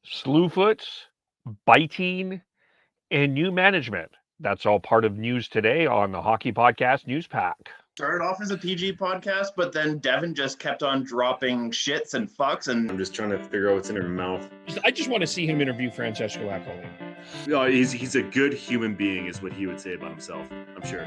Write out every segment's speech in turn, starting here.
Slewfoots, biting, and new management. That's all part of news today on the Hockey Podcast News Pack. Started off as a PG podcast, but then Devin just kept on dropping shits and fucks, and I'm just trying to figure out what's in her mouth. I just want to see him interview Francesco Aquilini. No, he's a good human being, is what he would say about himself, I'm sure.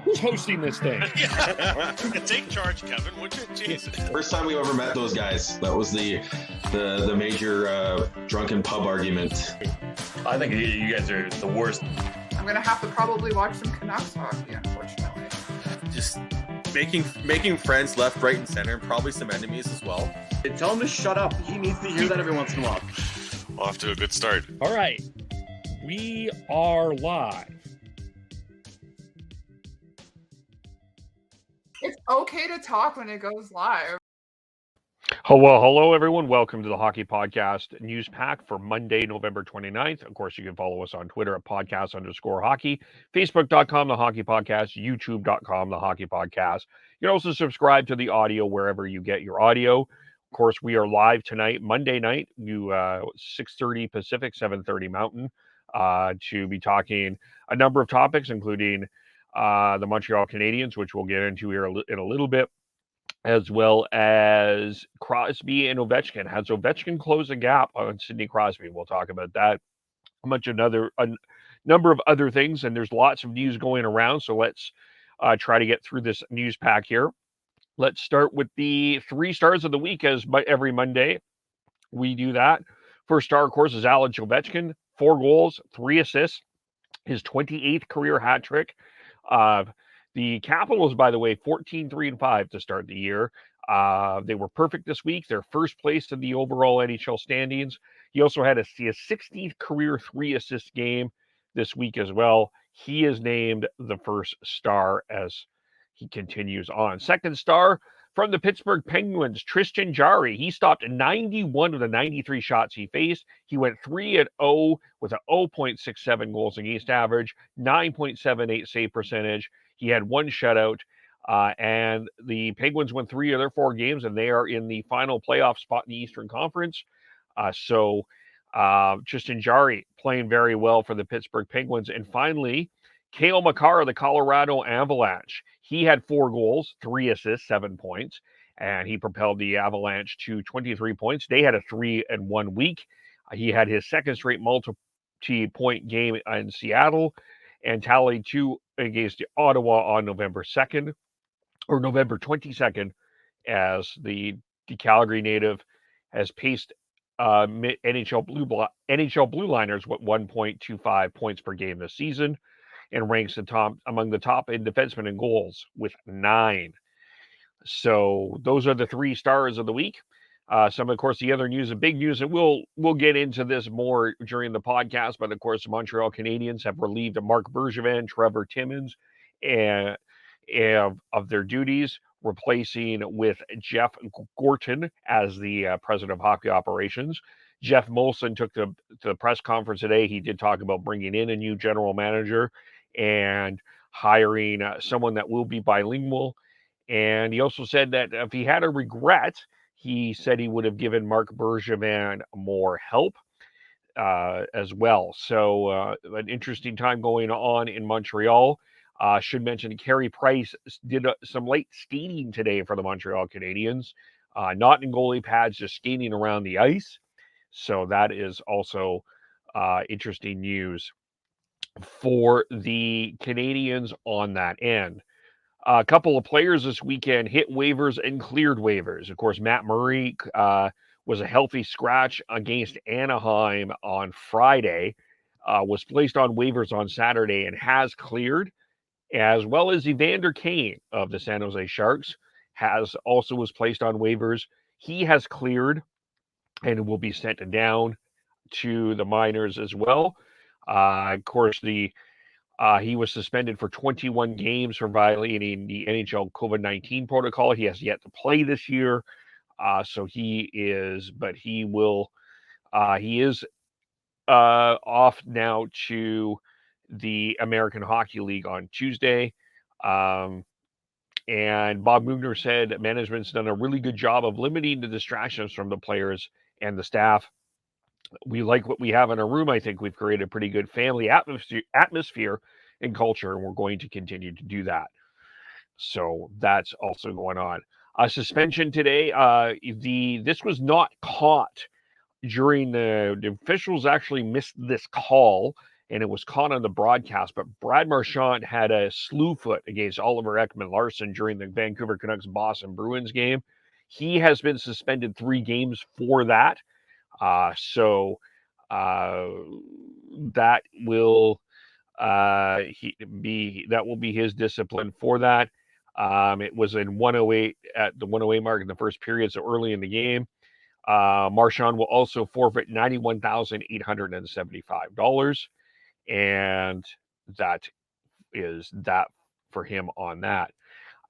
Who's hosting this thing? Take charge, Kevin, would you? Jesus. First time we ever met those guys. That was the major drunken pub argument. I think you guys are the worst. I'm gonna have to probably watch some Canucks hockey, unfortunately. Just making friends left, right, and center, and probably some enemies as well. Tell him to shut up. He needs to hear that every once in a while. Off to a good start. All right. We are live. It's okay to talk when it goes live. Hello, everyone. Welcome to the Hockey Podcast News Pack for Monday, November 29th. Of course, you can follow us on Twitter at podcast_hockey, Facebook.com, The Hockey Podcast, YouTube.com, The Hockey Podcast. You can also subscribe to the audio wherever you get your audio. Of course, we are live tonight, Monday night, 6:30 Pacific, 7:30 Mountain, to be talking a number of topics, including the Montreal Canadiens, which we'll get into here in a little bit, as well as Crosby and Ovechkin. Has Ovechkin closed a gap on Sidney Crosby? We'll talk about that. A number of other things, and there's lots of news going around, so let's try to get through this news pack here. Let's start with the 3 stars of the week, as every Monday we do that. First star, of course, is Alex Ovechkin. 4 goals, 3 assists, his 28th career hat trick. The Capitals, by the way, 14-3-5 to start the year. They were perfect this week. They're first place in the overall NHL standings. He also had his 16th career 3-assist game this week as well. He is named the first star as he continues on. Second star from the Pittsburgh Penguins, Tristan Jarry. He stopped 91 of the 93 shots he faced. He went 3-0 with a 0.67 goals against average, 9.78 save percentage. He had 1 shutout, and the Penguins won 3 of their 4 games, and they are in the final playoff spot in the Eastern Conference. Tristan Jarry playing very well for the Pittsburgh Penguins. And finally, Cale Makar of the Colorado Avalanche. He had 4 goals, 3 assists, 7 points, and he propelled the Avalanche to 23 points. They had a 3-1 week. He had his second straight multi-point game in Seattle and tallied 2 against Ottawa on November 22nd, as the Calgary native has paced NHL Blue Liners with 1.25 points per game this season, and ranks among the top in defensemen in goals with 9. So those are the 3 stars of the week. Some, of course, the other news, the big news, and we'll get into this more during the podcast, but of course, the Montreal Canadiens have relieved Mark Bergevin, Trevor Timmins, and of their duties, replacing with Jeff Gorton as the president of hockey operations. Jeff Molson took the press conference today. He did talk about bringing in a new general manager and hiring someone that will be bilingual. And he also said that if he had a regret, he said he would have given Mark Bergevin more help as well. So an interesting time going on in Montreal. Should mention Carey Price did some late skating today for the Montreal Canadiens. Not in goalie pads, just skating around the ice. So that is also interesting news for the Canadiens on that end. A couple of players this weekend hit waivers and cleared waivers. Of course, Matt Murray was a healthy scratch against Anaheim on Friday, was placed on waivers on Saturday and has cleared, as well as Evander Kane of the San Jose Sharks was placed on waivers. He has cleared and will be sent down to the minors as well. Of course, he was suspended for 21 games for violating the NHL COVID-19 protocol. He has yet to play this year, so he is off now to the American Hockey League on Tuesday. And Bob Mugner said management's done a really good job of limiting the distractions from the players and the staff. we like what we have in our room. I think we've created a pretty good family atmosphere and culture, and we're going to continue to do that. So that's also going on. Suspension today. This was not caught during the officials actually missed this call, and it was caught on the broadcast. But Brad Marchand had a slew foot against Oliver Ekman-Larsson during the Vancouver Canucks Boston Bruins game. He has been suspended 3 games for that. So that will be his discipline for that. It was in 108 at the 108 mark in the first period, so early in the game. Marchand will also forfeit $91,875, and that is that for him on that.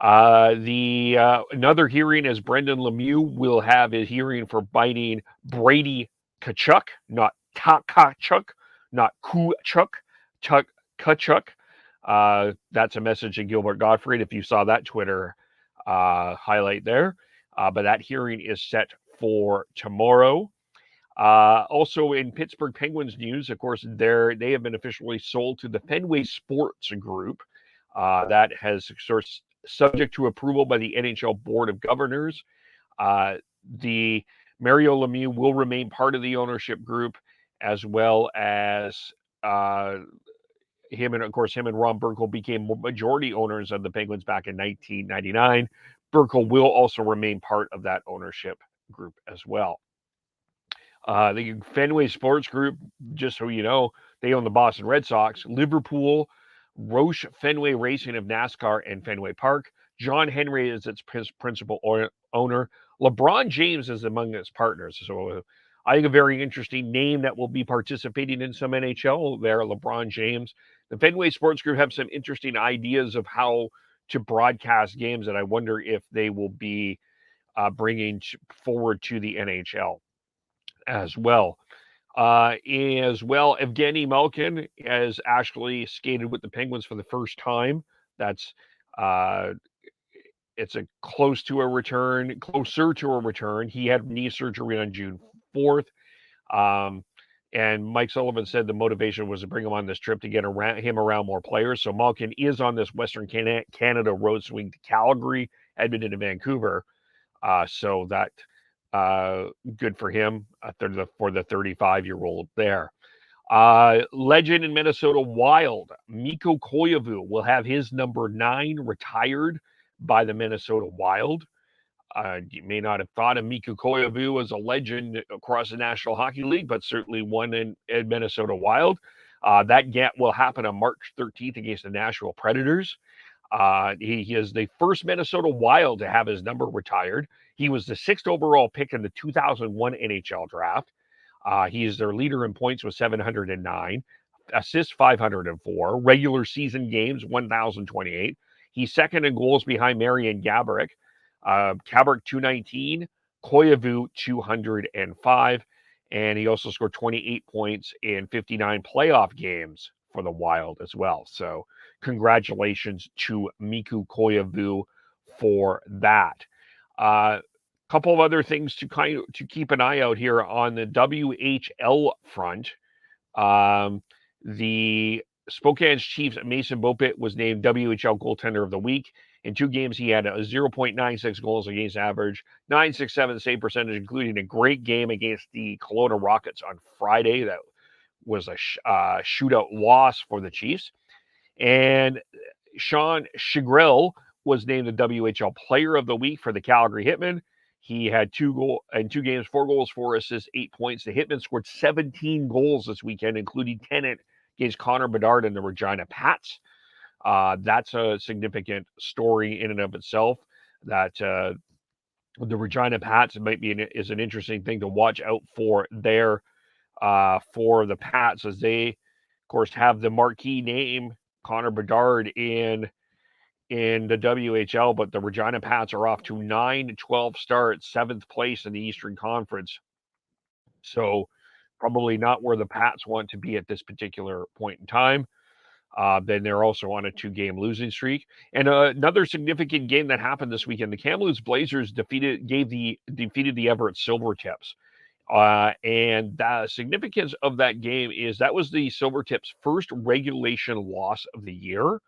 Another hearing is Brendan Lemieux will have a hearing for biting Brady Tkachuk, not Tkachuk, not Kuchuk, Tkachuk. That's a message to Gilbert Gottfried if you saw that Twitter highlight there. But that hearing is set for tomorrow. Also in Pittsburgh Penguins news, of course, they have been officially sold to the Fenway Sports Group. That has sort of subject to approval by the NHL Board of Governors. The Mario Lemieux will remain part of the ownership group, as well as him and Ron Burkle became majority owners of the Penguins back in 1999. Burkle will also remain part of that ownership group as well. The Fenway Sports Group, just so you know, they own the Boston Red Sox, Liverpool, Roche Fenway Racing of NASCAR and Fenway Park. John Henry is its principal owner. LeBron James is among its partners. So I think a very interesting name that will be participating in some NHL there, LeBron James. The Fenway Sports Group have some interesting ideas of how to broadcast games that I wonder if they will be bringing forward to the NHL as well. Evgeny Malkin has actually skated with the Penguins for the first time. That's it's closer to a return. He had knee surgery on June 4th. And Mike Sullivan said the motivation was to bring him on this trip to get around more players. So Malkin is on this Western Canada road swing to Calgary, Edmonton, and Vancouver. So that good for him for the 35-year-old there. Legend in Minnesota Wild, Mikko Koivu will have his number 9 retired by the Minnesota Wild. You may not have thought of Mikko Koivu as a legend across the National Hockey League, but certainly one in Minnesota Wild. That will happen on March 13th against the Nashville Predators. He is the first Minnesota Wild to have his number retired. He was the 6th overall pick in the 2001 NHL draft. He is their leader in points with 709, assists 504, regular season games 1,028. He's second in goals behind Marian Gaborik. Gaborik 219, Koivu 205, and he also scored 28 points in 59 playoff games for the Wild as well. So congratulations to Mikko Koivu for that. Couple of other things to keep an eye out here on the WHL front. The Spokane Chiefs Mason Beaupit was named WHL Goaltender of the Week. In 2 games, he had a 0.96 goals against average, 9.67 save percentage, including a great game against the Kelowna Rockets on Friday. That was a shootout loss for the Chiefs. And Sean Shigrell was named the WHL Player of the Week for the Calgary Hitmen. He had 2 games, 4 goals, 4 assists, 8 points. The Hitmen scored 17 goals this weekend, including 10 against Connor Bedard and the Regina Pats. That's a significant story in and of itself. That the Regina Pats is an interesting thing to watch out for there for the Pats, as they, of course, have the marquee name Connor Bedard in the WHL, but the Regina Pats are off to 9-12 starts, 7th place in the Eastern Conference. So probably not where the Pats want to be at this particular point in time. Then they're also on a 2-game losing streak. And another significant game that happened this weekend, the Kamloops Blazers defeated the Everett Silvertips. And the significance of that game is that was the Silvertips' first regulation loss of the year.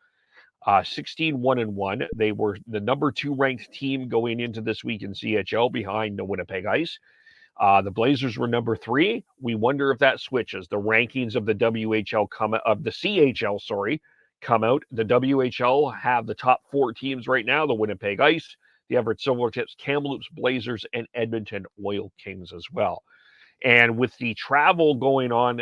16-1-1. They were the number 2 ranked team going into this week in CHL behind the Winnipeg Ice. The Blazers were number 3. We wonder if that switches. The rankings of the CHL, come out. The WHL have the top 4 teams right now: the Winnipeg Ice, the Everett Silvertips, Kamloops Blazers, and Edmonton Oil Kings as well. And with the travel going on,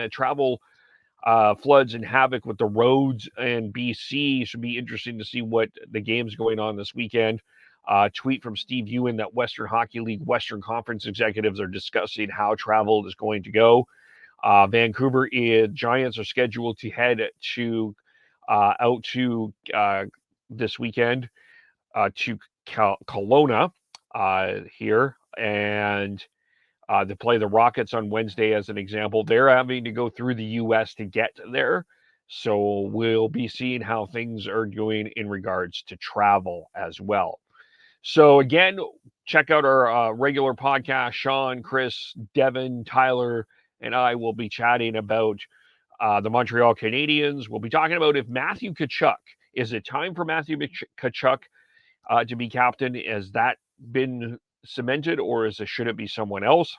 floods and havoc with the roads in BC, should be interesting to see what the games going on this weekend. Tweet from Steve Ewan that Western Hockey League Western Conference executives are discussing how travel is going to go. Vancouver Giants are scheduled to head to out to this weekend to Kelowna here, and to play the Rockets on Wednesday as an example. They're having to go through the U.S. to get there. So we'll be seeing how things are going in regards to travel as well. So again, check out our regular podcast. Sean, Chris, Devin, Tyler, and I will be chatting about the Montreal Canadiens. We'll be talking about if Matthew Tkachuk, is it time for Matthew Tkachuk to be captain? Has that been cemented, or should it be someone else?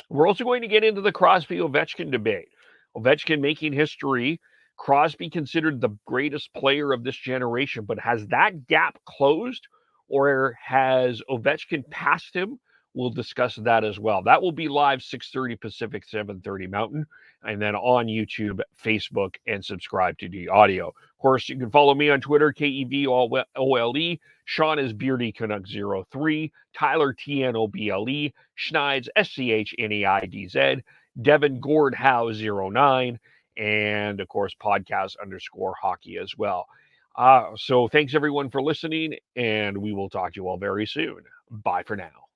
We're also going to get into the Crosby-Ovechkin debate. Ovechkin making history. Crosby considered the greatest player of this generation, but has that gap closed, or has Ovechkin passed him? We'll discuss that as well. That will be live 6:30 Pacific, 7:30 Mountain, and then on YouTube, Facebook, and subscribe to the audio. Of course, you can follow me on Twitter, KEVOLE. Sean is Beardy Canuck 03. Tyler TNOBLE. Schneid's SCHNEIDZ. Devin Gord Howe 09. And of course, podcast_hockey as well. So thanks everyone for listening, and we will talk to you all very soon. Bye for now.